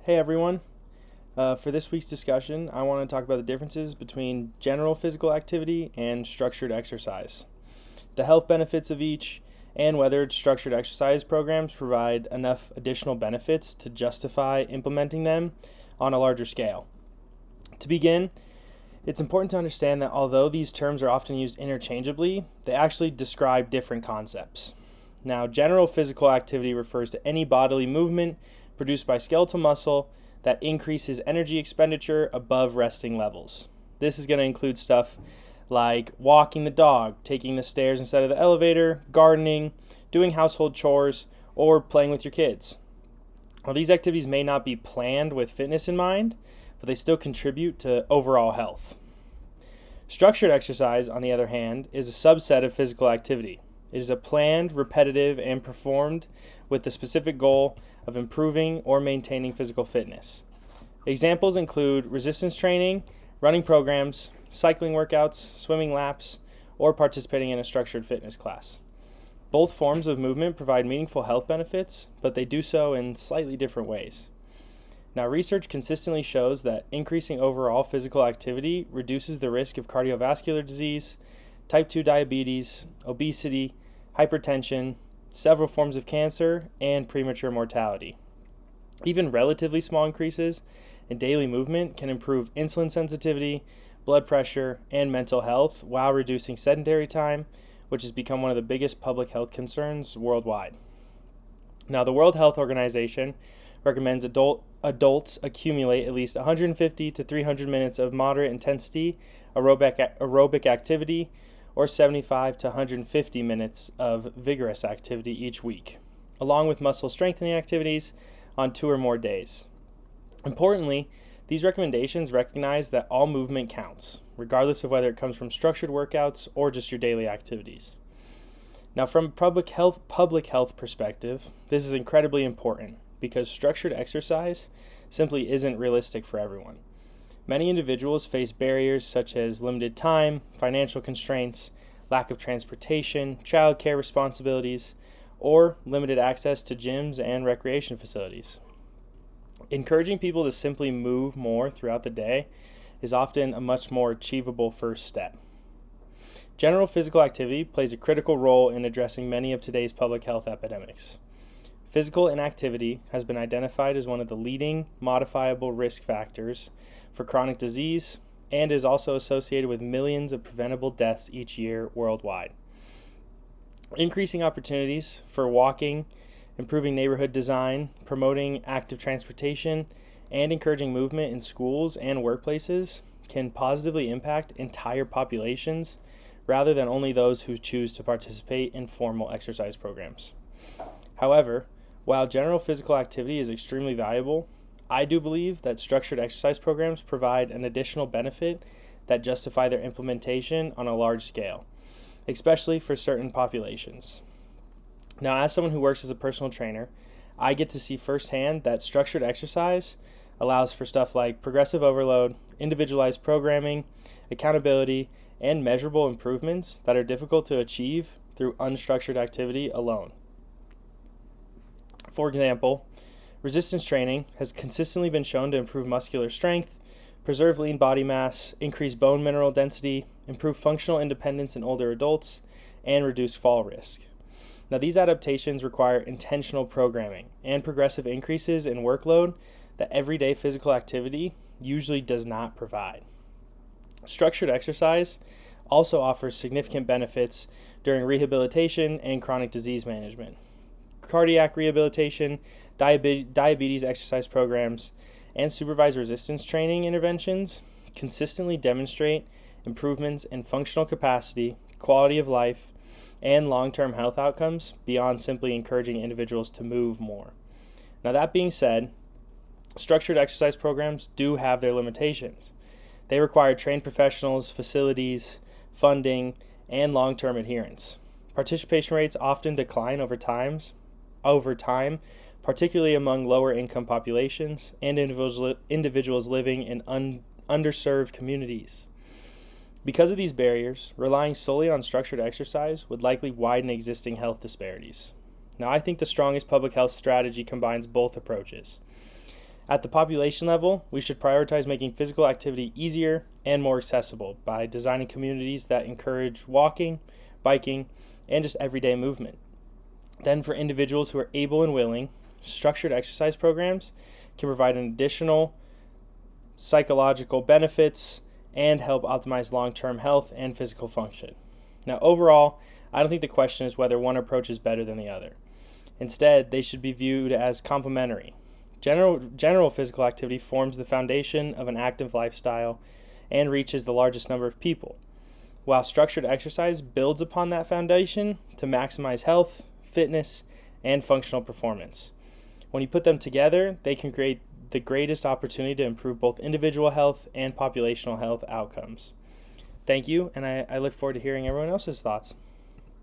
Hey everyone. For this week's discussion, I want to talk about the differences between general physical activity and structured exercise, the health benefits of each, and whether structured exercise programs provide enough additional benefits to justify implementing them on a larger scale. To begin, it's important to understand that although these terms are often used interchangeably, they actually describe different concepts. Now, general physical activity refers to any bodily movement produced by skeletal muscle that increases energy expenditure above resting levels. This is going to include stuff like walking the dog, taking the stairs instead of the elevator, gardening, doing household chores, or playing with your kids. While these activities may not be planned with fitness in mind, but they still contribute to overall health. Structured exercise, on the other hand, is a subset of physical activity. It is a planned, repetitive, and performed with the specific goal of improving or maintaining physical fitness. Examples include resistance training, running programs, cycling workouts, swimming laps, or participating in a structured fitness class. Both forms of movement provide meaningful health benefits, but they do so in slightly different ways. Now, research consistently shows that increasing overall physical activity reduces the risk of cardiovascular disease, type 2 diabetes, obesity, hypertension, several forms of cancer, and premature mortality. Even relatively small increases in daily movement can improve insulin sensitivity, blood pressure, and mental health while reducing sedentary time, which has become one of the biggest public health concerns worldwide. Now, the World Health Organization recommends adults accumulate at least 150 to 300 minutes of moderate intensity aerobic activity or 75 to 150 minutes of vigorous activity each week, along with muscle strengthening activities on 2 or more days. Importantly, these recommendations recognize that all movement counts, regardless of whether it comes from structured workouts or just your daily activities. Now, from a public health perspective, this is incredibly important because structured exercise simply isn't realistic for everyone. Many individuals face barriers such as limited time, financial constraints, lack of transportation, childcare responsibilities, or limited access to gyms and recreation facilities. Encouraging people to simply move more throughout the day is often a much more achievable first step. General physical activity plays a critical role in addressing many of today's public health epidemics. Physical inactivity has been identified as one of the leading modifiable risk factors for chronic disease and is also associated with millions of preventable deaths each year worldwide. Increasing opportunities for walking, improving neighborhood design, promoting active transportation, and encouraging movement in schools and workplaces can positively impact entire populations rather than only those who choose to participate in formal exercise programs. However, while general physical activity is extremely valuable, I do believe that structured exercise programs provide an additional benefit that justify their implementation on a large scale, especially for certain populations. Now, as someone who works as a personal trainer, I get to see firsthand that structured exercise allows for stuff like progressive overload, individualized programming, accountability, and measurable improvements that are difficult to achieve through unstructured activity alone. For example, resistance training has consistently been shown to improve muscular strength, preserve lean body mass, increase bone mineral density, improve functional independence in older adults, and reduce fall risk. Now, these adaptations require intentional programming and progressive increases in workload that everyday physical activity usually does not provide. Structured exercise also offers significant benefits during rehabilitation and chronic disease management. Cardiac rehabilitation, diabetes exercise programs, and supervised resistance training interventions consistently demonstrate improvements in functional capacity, quality of life, and long-term health outcomes beyond simply encouraging individuals to move more. Now, that being said, structured exercise programs do have their limitations. They require trained professionals, facilities, funding, and long-term adherence. Participation rates often decline over time, particularly among lower income populations and individuals living in underserved communities. Because of these barriers, relying solely on structured exercise would likely widen existing health disparities. Now, I think the strongest public health strategy combines both approaches. At the population level, we should prioritize making physical activity easier and more accessible by designing communities that encourage walking, biking, and just everyday movement. Then, for individuals who are able and willing, structured exercise programs can provide an additional psychological benefits and help optimize long-term health and physical function. Now, overall, I don't think the question is whether one approach is better than the other. Instead, they should be viewed as complementary. General physical activity forms the foundation of an active lifestyle and reaches the largest number of people, while structured exercise builds upon that foundation to maximize health, fitness, and functional performance. When you put them together, they can create the greatest opportunity to improve both individual health and populational health outcomes. Thank you, and I look forward to hearing everyone else's thoughts.